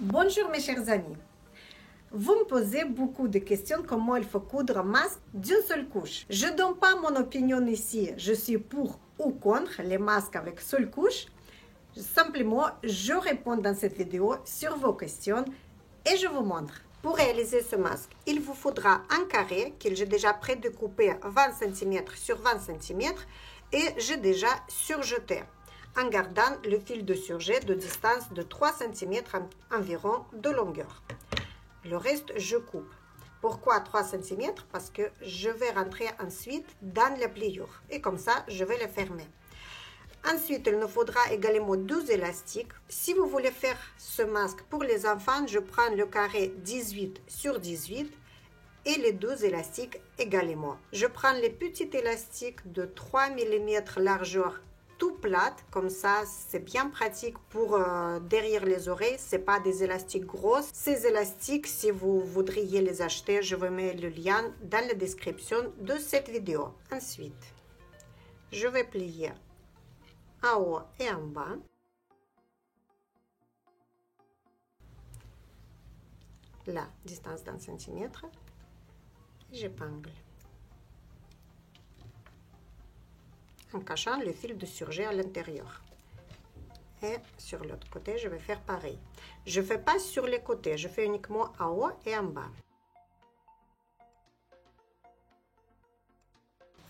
Bonjour mes chers amis. Vous me posez beaucoup de questions comment il faut coudre un masque d'une seule couche. Je ne donne pas mon opinion ici. Je suis pour ou contre les masques avec seule couche. Simplement, je réponds dans cette vidéo sur vos questions et je vous montre. Pour réaliser ce masque, il vous faudra un carré que j'ai déjà prédécoupé 20 cm sur 20 cm et j'ai déjà surjeté, en gardant le fil de surjet de distance de 3 cm environ de longueur. Le reste, je coupe. Pourquoi 3 cm? Parce que je vais rentrer ensuite dans la pliure. Et comme ça, je vais les fermer. Ensuite, il nous faudra également 12 élastiques. Si vous voulez faire ce masque pour les enfants, je prends le carré 18 sur 18 et les 12 élastiques également. Je prends les petits élastiques de 3 mm largeur tout plate, comme ça c'est bien pratique pour derrière les oreilles, c'est pas des élastiques grosses. Ces élastiques, si vous voudriez les acheter, je vous mets le lien dans la description de cette vidéo. Ensuite, je vais plier en haut et en bas. La distance d'un centimètre, j'épingle. En cachant le fil de surjet à l'intérieur. Et sur l'autre côté, je vais faire pareil. Je ne fais pas sur les côtés, je fais uniquement en haut et en bas.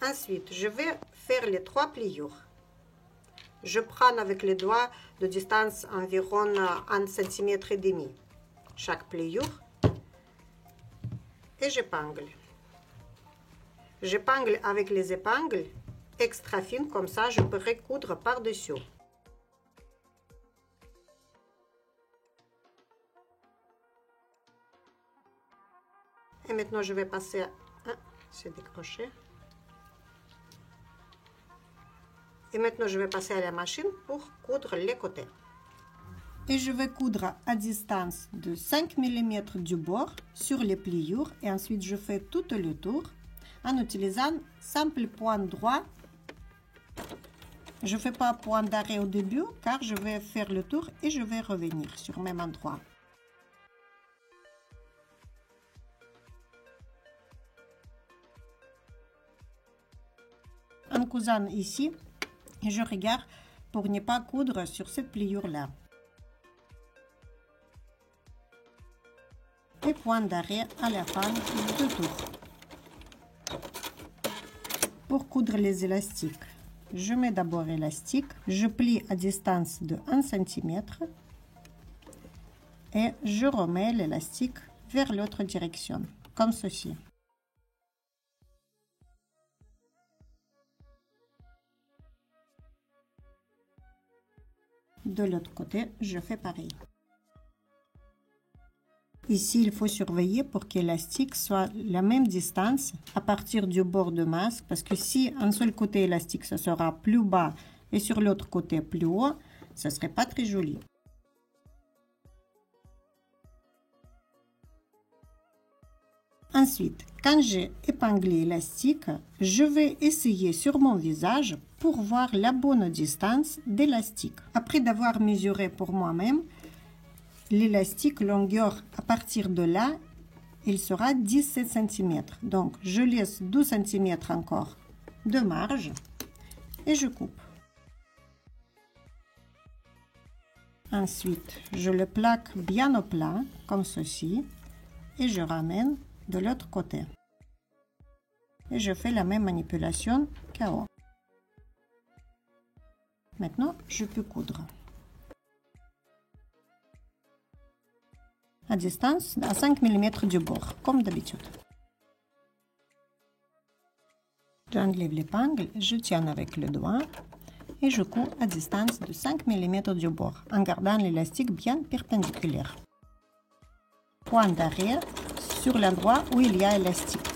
Ensuite, je vais faire les 3 pliures. Je prends avec les doigts de distance environ 1,5 cm chaque pliure et j'épingle. J'épingle avec les épingles extra fine, comme ça je pourrai coudre par-dessus. Et maintenant je vais passer à... c'est décroché. Et maintenant je vais passer à la machine pour coudre les côtés. Et je vais coudre à distance de 5 mm du bord sur les pliures et ensuite je fais tout le tour en utilisant simple point droit. Je ne fais pas point d'arrêt au début car je vais faire le tour et je vais revenir sur le même endroit. En cousant ici, je regarde pour ne pas coudre sur cette pliure-là. Et point d'arrêt à la fin du tour. Pour coudre les élastiques, je mets d'abord l'élastique, je plie à distance de 1 cm et je remets l'élastique vers l'autre direction, comme ceci. De l'autre côté, je fais pareil. Ici, il faut surveiller pour que l'élastique soit la même distance à partir du bord de masque, parce que si un seul côté élastique, ça sera plus bas et sur l'autre côté plus haut, ça ne serait pas très joli. Ensuite, quand j'ai épinglé l'élastique, je vais essayer sur mon visage pour voir la bonne distance d'élastique. Après d'avoir mesuré pour moi-même, l'élastique longueur à partir de là, il sera 17 cm. Donc, je laisse 12 cm encore de marge et je coupe. Ensuite, je le plaque bien au plat, comme ceci, et je ramène de l'autre côté. Et je fais la même manipulation qu'en haut. Maintenant, je peux coudre. À distance à 5 mm du bord, comme d'habitude. J'enlève l'épingle, je tiens avec le doigt et je couds à distance de 5 mm du bord, en gardant l'élastique bien perpendiculaire. Point d'arrêt sur l'endroit où il y a élastique.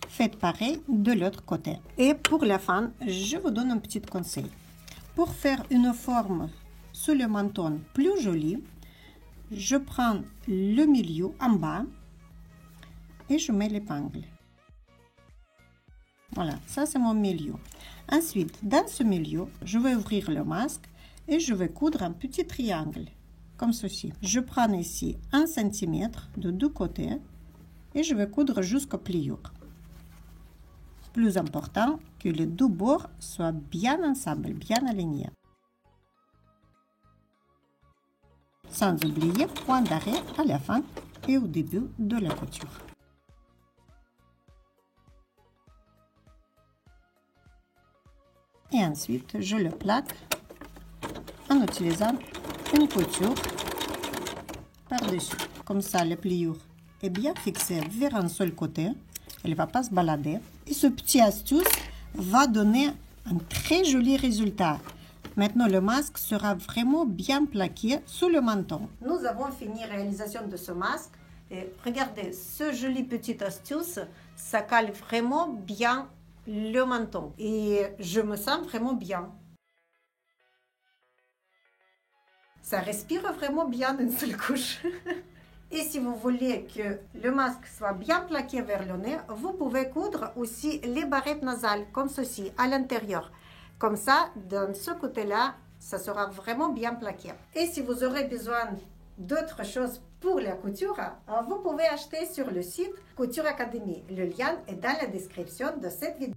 Faites pareil de l'autre côté. Et pour la fin, je vous donne un petit conseil. Pour faire une forme sous le menton plus jolie, je prends le milieu en bas et je mets l'épingle. Voilà, ça c'est mon milieu. Ensuite, dans ce milieu, je vais ouvrir le masque et je vais coudre un petit triangle, comme ceci. Je prends ici 1 cm de deux côtés et je vais coudre jusqu'au pliure. Plus important, que les deux bords soient bien ensemble, bien alignés. Sans oublier point d'arrêt à la fin et au début de la couture. Et ensuite, je le plaque en utilisant une couture par-dessus. Comme ça, la pliure est bien fixée vers un seul côté. Elle ne va pas se balader. Et ce petit astuce va donner un très joli résultat. Maintenant, le masque sera vraiment bien plaqué sous le menton. Nous avons fini la réalisation de ce masque. Et regardez, ce joli petit astuce, ça cale vraiment bien le menton. Et je me sens vraiment bien. Ça respire vraiment bien d'une seule couche. Et si vous voulez que le masque soit bien plaqué vers le nez, vous pouvez coudre aussi les barrettes nasales, comme ceci, à l'intérieur. Comme ça, dans ce côté-là, ça sera vraiment bien plaqué. Et si vous aurez besoin d'autres choses pour la couture, vous pouvez acheter sur le site Couture Academy. Le lien est dans la description de cette vidéo.